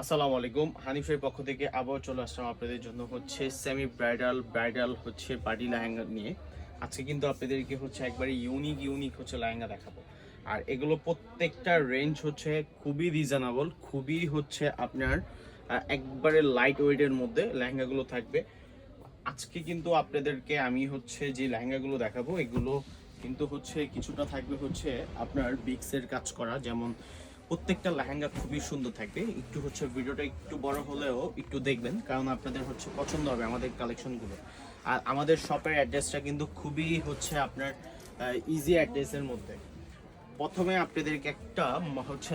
আসসালামু আলাইকুম। হানিফ ভাইয়ের পক্ষ থেকে আবার চলে আসলাম আপনাদের জন্য হচ্ছে সেমি ব্রাইডাল হচ্ছে পার্টি লেহেঙ্গা নিয়ে। আজকে কিন্তু আপনাদেরকে হচ্ছে একবারে ইউনিক হচ্ছে লেহেঙ্গা দেখাবো। আর এগুলো প্রত্যেকটা রেঞ্জ হচ্ছে খুবই রিজনেবল, খুবই হচ্ছে আপনার একবারে লাইট ওয়েটের মধ্যে লেহেঙ্গাগুলো থাকবে। আজকে কিন্তু আপনাদেরকে আমি হচ্ছে যে লেহেঙ্গাগুলো দেখাবো এগুলো কিন্তু হচ্ছে কিছুটা থাকবে হচ্ছে আপনার বিক্সের কাজ করা, যেমন প্রত্যেকটা লেহেঙ্গা খুবই সুন্দর থাকবে। একটু হচ্ছে ভিডিওটা একটু বড় হলেও একটু দেখবেন, কারণ আপনাদের হচ্ছে পছন্দ হবে আমাদের কালেকশনগুলো। আর আমাদের শপের অ্যাড্রেসটা কিন্তু খুবই হচ্ছে আপনার ইজি অ্যাড্রেসের মধ্যে। প্রথমে আপনাদেরকে একটা হচ্ছে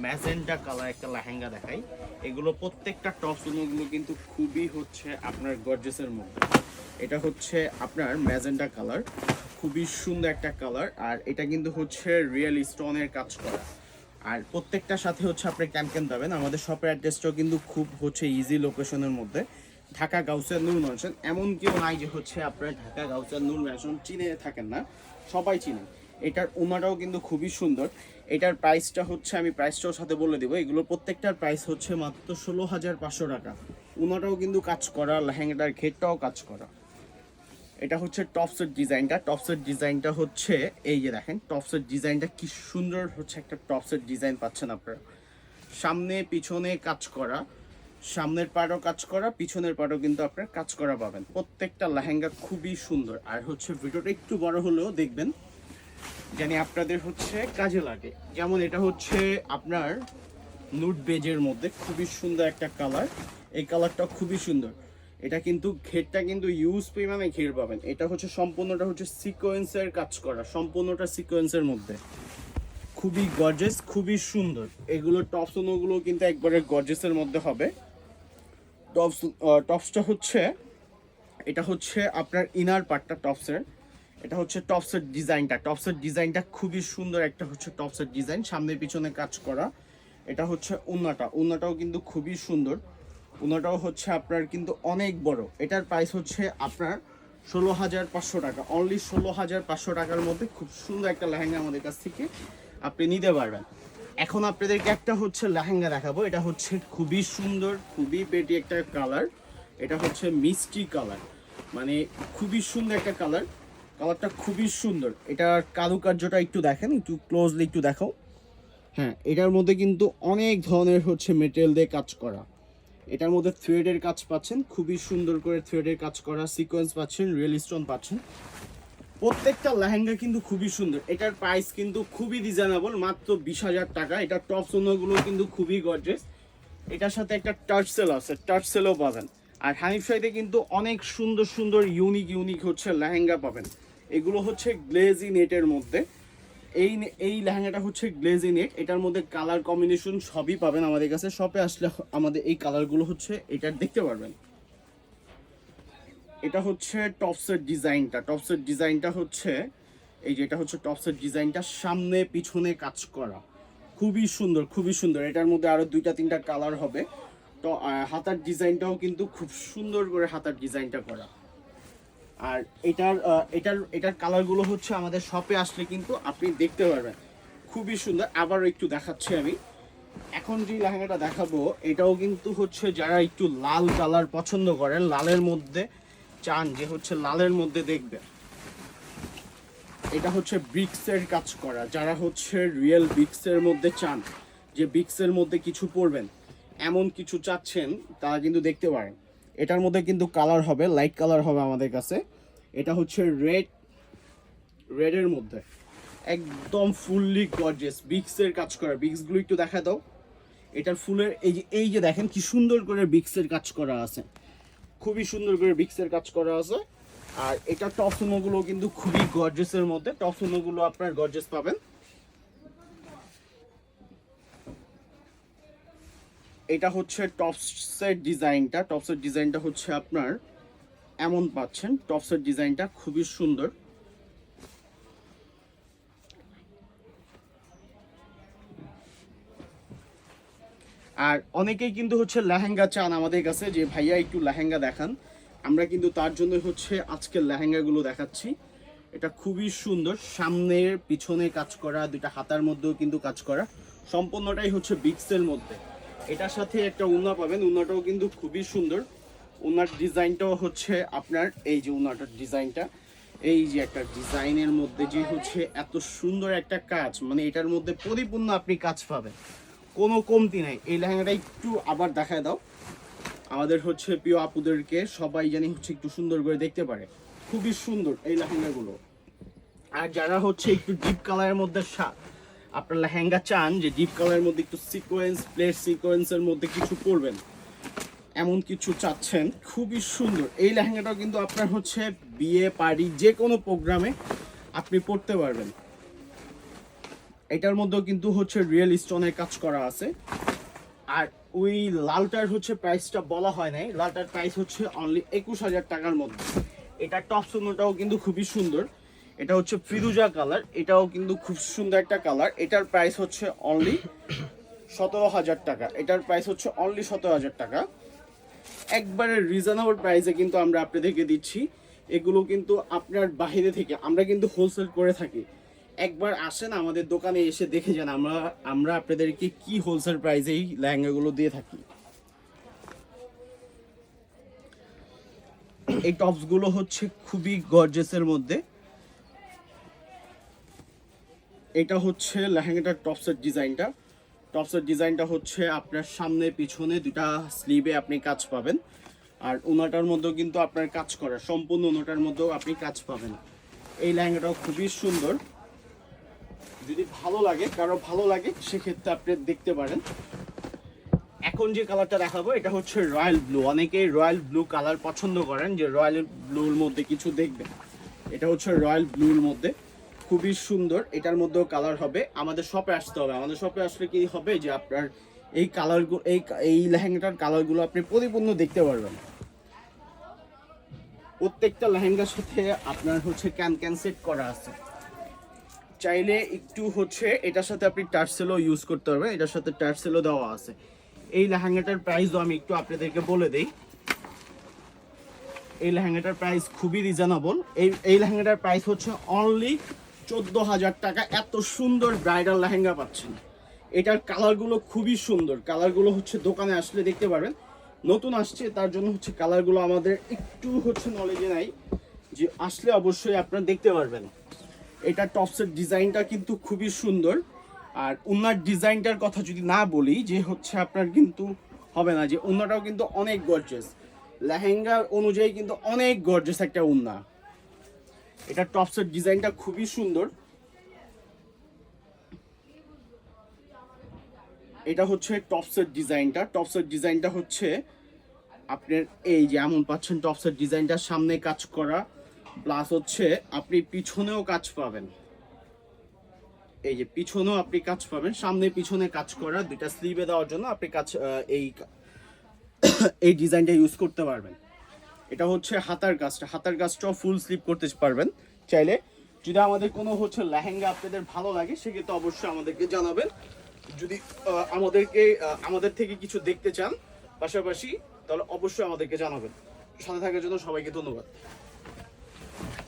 ম্যাজেন্টা কালার একটা লেহেঙ্গা দেখাই। এগুলো প্রত্যেকটা টপসগুলো কিন্তু খুবই হচ্ছে আপনার গর্জেসের মধ্যে। এটা হচ্ছে আপনার ম্যাজেন্টা কালার, খুবই সুন্দর একটা কালার। আর এটা কিন্তু হচ্ছে রিয়েল স্টোনের কাজ করা। আর প্রত্যেকটার সাথে হচ্ছে আপনি ক্যান পাবেন। আমাদের শপের অ্যাড্রেসটাও কিন্তু খুব হচ্ছে ইজি লোকেশনের মধ্যে। ঢাকা গাউসিয়া নূর ম্যানশন, এমন কেউ নাই যে হচ্ছে আপনার ঢাকা গাউসিয়া নূর ম্যানশন চিনে থাকেন না, সবাই চিনেন। এটার ওনাটাও কিন্তু খুবই সুন্দর। এটার প্রাইসটা হচ্ছে আমি প্রাইসটাও সাথে বলে দেবো। এগুলো প্রত্যেকটার প্রাইস হচ্ছে মাত্র 16,500 টাকা। ওনাটাও কিন্তু কাজ করা, লেহেঙ্গাটার ঘেরটাও কাজ করা। এটা হচ্ছে টপসের ডিজাইনটা হচ্ছে এই যে দেখেন, টপসের ডিজাইনটা কি সুন্দর হচ্ছে একটা টপসের ডিজাইন পাচ্ছেন আপনারা। সামনে পিছনে কাজ করা, সামনের পাড়ও কাজ করা, পিছনের পাড়ও কিন্তু আপনার কাজ করা পাবেন। প্রত্যেকটা লেহেঙ্গা খুবই সুন্দর। আর হচ্ছে ভিডিওটা একটু বড় হলেও দেখবেন, জানি আপনাদের হচ্ছে কাজে লাগে। যেমন এটা হচ্ছে আপনার নুট বেজের মধ্যে খুবই সুন্দর একটা কালার। এই কালারটা খুবই সুন্দর। এটা কিন্তু ঘেরটা কিন্তু ইউজ পরিমাণে ঘের পাবেন। এটা হচ্ছে সম্পূর্ণটা হচ্ছে সিকোয়েন্সের কাজ করা, সম্পূর্ণটা সিকোয়েন্সের মধ্যে, খুবই গর্জেস, খুবই সুন্দর। এগুলো টপসগুলো কিন্তু একবারে গর্জেসের মধ্যে হবে। টপসটা হচ্ছে এটা হচ্ছে আপনার ইনার পার্টটা টপসের। এটা হচ্ছে টপসের ডিজাইনটা খুবই সুন্দর একটা হচ্ছে টপসের ডিজাইন, সামনে পিছনে কাজ করা। এটা হচ্ছে উন্নাটাও কিন্তু খুবই সুন্দর। উন্নাটাও হচ্ছে আপনার কিন্তু অনেক বড়। এটার প্রাইস হচ্ছে আপনার 16,500 টাকা। অনলি 16,500 টাকার মধ্যে খুব সুন্দর একটা লেহেঙ্গা আমাদের কাছ থেকে আপনি নিতে পারবেন। এখন আপনাদেরকে একটা হচ্ছে লেহেঙ্গা দেখাবো। এটা হচ্ছে খুবই সুন্দর, খুবই পেটি একটা কালার। এটা হচ্ছে মিষ্টি কালার, মানে খুবই সুন্দর একটা কালার। কালারটা খুবই সুন্দর। এটার কারুকার্যটা একটু দেখেন, একটু ক্লোজলি একটু দেখাও। হ্যাঁ, এটার মধ্যে কিন্তু অনেক ধরনের হচ্ছে মেটেরিয়াল দিয়ে কাজ করা। এটার মধ্যে থ্রেডের কাজ পাচ্ছেন, খুবই সুন্দর করে থ্রেডের কাজ করা, সিকোয়েন্স পাচ্ছেন, রিয়েল স্টোন পাচ্ছেন। প্রত্যেকটা লেহেঙ্গা কিন্তু খুবই সুন্দর। এটার প্রাইস কিন্তু খুবই রিজনেবল, মাত্র 20,000 টাকা। এটার টপ সোনাগুলো কিন্তু খুবই গর্জেস। এটার সাথে একটা টাচ সেল আছে, টাচ সেলও পাবেন। আর হানিফ শাড়িতে কিন্তু অনেক সুন্দর ইউনিক হচ্ছে লেহেঙ্গা পাবেন। এগুলো হচ্ছে গ্লেজি নেটের মধ্যে। এই লেহেঙ্গাটা হচ্ছে গ্লেজি নেট। এটার মধ্যে কালার কম্বিনেশন সবই পাবেন আমাদের কাছে। শপে আসলে আমাদের এই কালারগুলো হচ্ছে এটা দেখতে পারবেন। এটা হচ্ছে টপসের ডিজাইনটা হচ্ছে এই যে, এটা হচ্ছে টপসের ডিজাইনটা, সামনে পিছনে কাজ করা, খুবই সুন্দর। এটার মধ্যে আরো দুইটা তিনটা কালার হবে। তো হাতার ডিজাইনটাও কিন্তু খুব সুন্দর করে হাতার ডিজাইনটা করা। আর এটার কালারগুলো হচ্ছে আমাদের শপে আসলে কিন্তু আপনি দেখতে পারবেন, খুবই সুন্দর। আবার একটু দেখাচ্ছি আমি। এখন যে লেহেঙ্গাটা দেখাবো এটাও কিন্তু হচ্ছে যারা একটু লাল কালার পছন্দ করেন, লালের মধ্যে চান যে হচ্ছে লালের মধ্যে দেখবে, এটা হচ্ছে ব্রিক্সের কাজ করা। যারা হচ্ছে রিয়েল ব্রিক্সের মধ্যে চান, যে ব্রিক্সের মধ্যে কিছু পরবেন এমন কিছু চাচ্ছেন, তারা কিন্তু দেখতে পারেন। এটার মধ্যে কিন্তু কালার হবে, লাইট কালার হবে আমাদের কাছে। এটা হচ্ছে রেডের মধ্যে একদম ফুললি গর্জিয়াস ব্রিক্সের কাজ করা। ব্রিক্সগুলো একটু দেখা দাও। এটার ফুলের এই যে দেখেন কি সুন্দর করে ব্রিক্সের কাজ করা আছে, খুবই সুন্দর করে ব্রিক্সের কাজ করা আছে। আর এটা টপসগুলো কিন্তু খুবই গর্জিয়াসের মধ্যে। টপসগুলো আপনার গর্জিয়াস পাবেন। এটা হচ্ছে টপসের ডিজাইনটা হচ্ছে আপনার এমন পাচ্ছেন। টপসের ডিজাইনটা খুবই সুন্দর। আর অনেকেই কিন্তু হচ্ছে লেহেঙ্গা চান আমাদের কাছে, যে ভাইয়া একটু লেহেঙ্গা দেখান। আমরা কিন্তু তার জন্য হচ্ছে আজকে লেহেঙ্গাগুলো দেখাচ্ছি। এটা খুবই সুন্দর, সামনের পিছনে কাজ করা, দুইটা হাতার মধ্যেও কিন্তু কাজ করা, সম্পূর্ণটাই হচ্ছে বিক্সের মধ্যে। এটার সাথে একটা উন্না পাবেন, উন্নাটাও কিন্তু খুবই সুন্দর। উন্নার ডিজাইনটাও হচ্ছে আপনার এই যে উন্নাটার ডিজাইনটা, এই যে একটা ডিজাইনের মধ্যে যে হচ্ছে এত সুন্দর একটা কাজ, মানে এটার মধ্যে পরিপূর্ণ আপনি কাজ পাবেন, কোনো কমতি নাই। এই লেহেঙ্গাটা একটু আবার দেখায় দাও আমাদের হচ্ছে প্রিয় আপুদেরকে, সবাই জানি হচ্ছে একটু সুন্দর করে দেখতে পারে। খুবই সুন্দর এই লেহেঙ্গাগুলো। আর যারা হচ্ছে একটু ডিপ কালারের মধ্যে আপনার লেহেঙ্গা চান যে ডিপ কালারের মধ্যে একটু সিকোয়েন্স, প্লেট সিকোয়েন্সের মধ্যে কিছু করবেন, এমন কিছু চাচ্ছেন, খুবই সুন্দর এই লেহেঙ্গাটাও কিন্তু আপনার হচ্ছে বিয়ে পার্টি যে কোনো প্রোগ্রামে আপনি পরতে পারবেন। এটার মধ্যেও কিন্তু হচ্ছে রিয়েল স্টোনের কাজ করা আছে। আর ওই লালটার হচ্ছে প্রাইসটা বলা হয় নাই, লালটার প্রাইস হচ্ছে অনলি 21,000 টাকার মধ্যে। এটা টপ সুনোটাও কিন্তু খুবই সুন্দর, এটা হচ্ছে ফিরুজা কালার, এটাও কিন্তু খুব সুন্দর একটা কালার। এটার প্রাইস হচ্ছে অনলি 17,000 টাকা, এটার প্রাইস হচ্ছে অনলি 17,000 টাকা। একবারে রিজনেবল প্রাইসে কিন্তু আমরা আপনাদেরকে দিচ্ছি। এগুলো কিন্তু আপনার বাইরে থেকে আমরা কিন্তু হোলসেল করে থাকি, একবার আসেন আমাদের দোকানে এসে দেখে যান আমরা আপনাদেরকে কি হোলসেল প্রাইসে এই লেহেঙ্গাগুলো দিয়ে থাকি। এই টপসগুলো হচ্ছে খুবই গর্জিয়াসের মধ্যে। এটা হচ্ছে লেহেঙ্গাটার টপসের ডিজাইনটা হচ্ছে আপনার সামনে পিছনে দুটা স্লিভে আপনি কাজ পাবেন। আর ওনাটার মধ্যেও কিন্তু আপনার কাজ করা, সম্পূর্ণ ওনাটার মধ্যেও আপনি কাজ পাবেন। এই লেহেঙ্গাটাও খুবই সুন্দর, যদি ভালো লাগে কারো ভালো লাগে সেক্ষেত্রে আপনি দেখতে পারেন। এখন যে কালারটা দেখাবো এটা হচ্ছে রয়্যাল ব্লু, অনেকেই রয়্যাল ব্লু কালার পছন্দ করেন যে রয়্যাল ব্লুর মধ্যে কিছু দেখবেন। এটা হচ্ছে রয়্যাল ব্লুর মধ্যে খুবই সুন্দর, এটার মধ্যেও কালার হবে। আমাদের শপে আসতে হবে, আমাদের শপে আসলে কি হবে যে আপনার এই কালারগুলো এই লেহেঙ্গাটার কালারগুলো আপনি পরিপূর্ণ দেখতে পারবেন। প্রত্যেকটা লেহেঙ্গার সাথে আপনার হচ্ছে ক্যান সেট করা আছে, চাইলে একটু হচ্ছে এটার সাথে আপনি টার্সেলও ইউজ করতে পারবেন, এটার সাথে টার্সেলও দেওয়া আছে। এই লেহেঙ্গাটার প্রাইসও আমি একটু আপনাদেরকে বলে দেই। এই লেহেঙ্গাটার প্রাইস খুবই রিজনেবল। এই লেহেঙ্গাটার প্রাইস হচ্ছে অনলি 14,000 টাকা। এত সুন্দর ব্রাইডাল লেহেঙ্গা পাচ্ছেন। এটার কালারগুলো খুবই সুন্দর, কালারগুলো হচ্ছে দোকানে আসলে দেখতে পারবেন, নতুন আসছে তার জন্য হচ্ছে কালারগুলো আমাদের একটু হচ্ছে নলেজে নাই, যে আসলে অবশ্যই আপনারা দেখতে পারবেন। এটা টপসের ডিজাইনটা কিন্তু খুবই সুন্দর। আর ওনার ডিজাইনটার কথা যদি না বলি যে হচ্ছে আপনার কিন্তু হবে না, যে ওনাটাও কিন্তু অনেক গর্জিয়াস, লেহেঙ্গা অনুযায়ী কিন্তু অনেক গর্জিয়াস একটা ওন্না। এটা টপসের ডিজাইনটা খুবই সুন্দর। এটা হচ্ছে টপসের ডিজাইনটা হচ্ছে আপনার এই যে এমন পাচ্ছেন, টপসের ডিজাইনটার সামনে কাজ করা, প্লাস হচ্ছে আপনি পিছনেও কাজ পাবেন। এই যে পিছনেও আপনি কাজ পাবেন, সামনে পিছনে কাজ করা, দুইটা স্লিভে দেওয়ার জন্য আপনি কাজ এই ডিজাইনটা ইউজ করতে পারবেন। এটা হচ্ছে হাতার কাজটাও ফুল স্লিভ করতে পারবেন চাইলে। যদি আমাদের কোনো হচ্ছে লেহেঙ্গা আপনাদের ভালো লাগে সেক্ষেত্রে অবশ্যই আমাদেরকে জানাবেন। যদি আমাদের থেকে কিছু দেখতে চান পাশাপাশি, তাহলে অবশ্যই আমাদেরকে জানাবেন। সাথে থাকার জন্য সবাইকে ধন্যবাদ।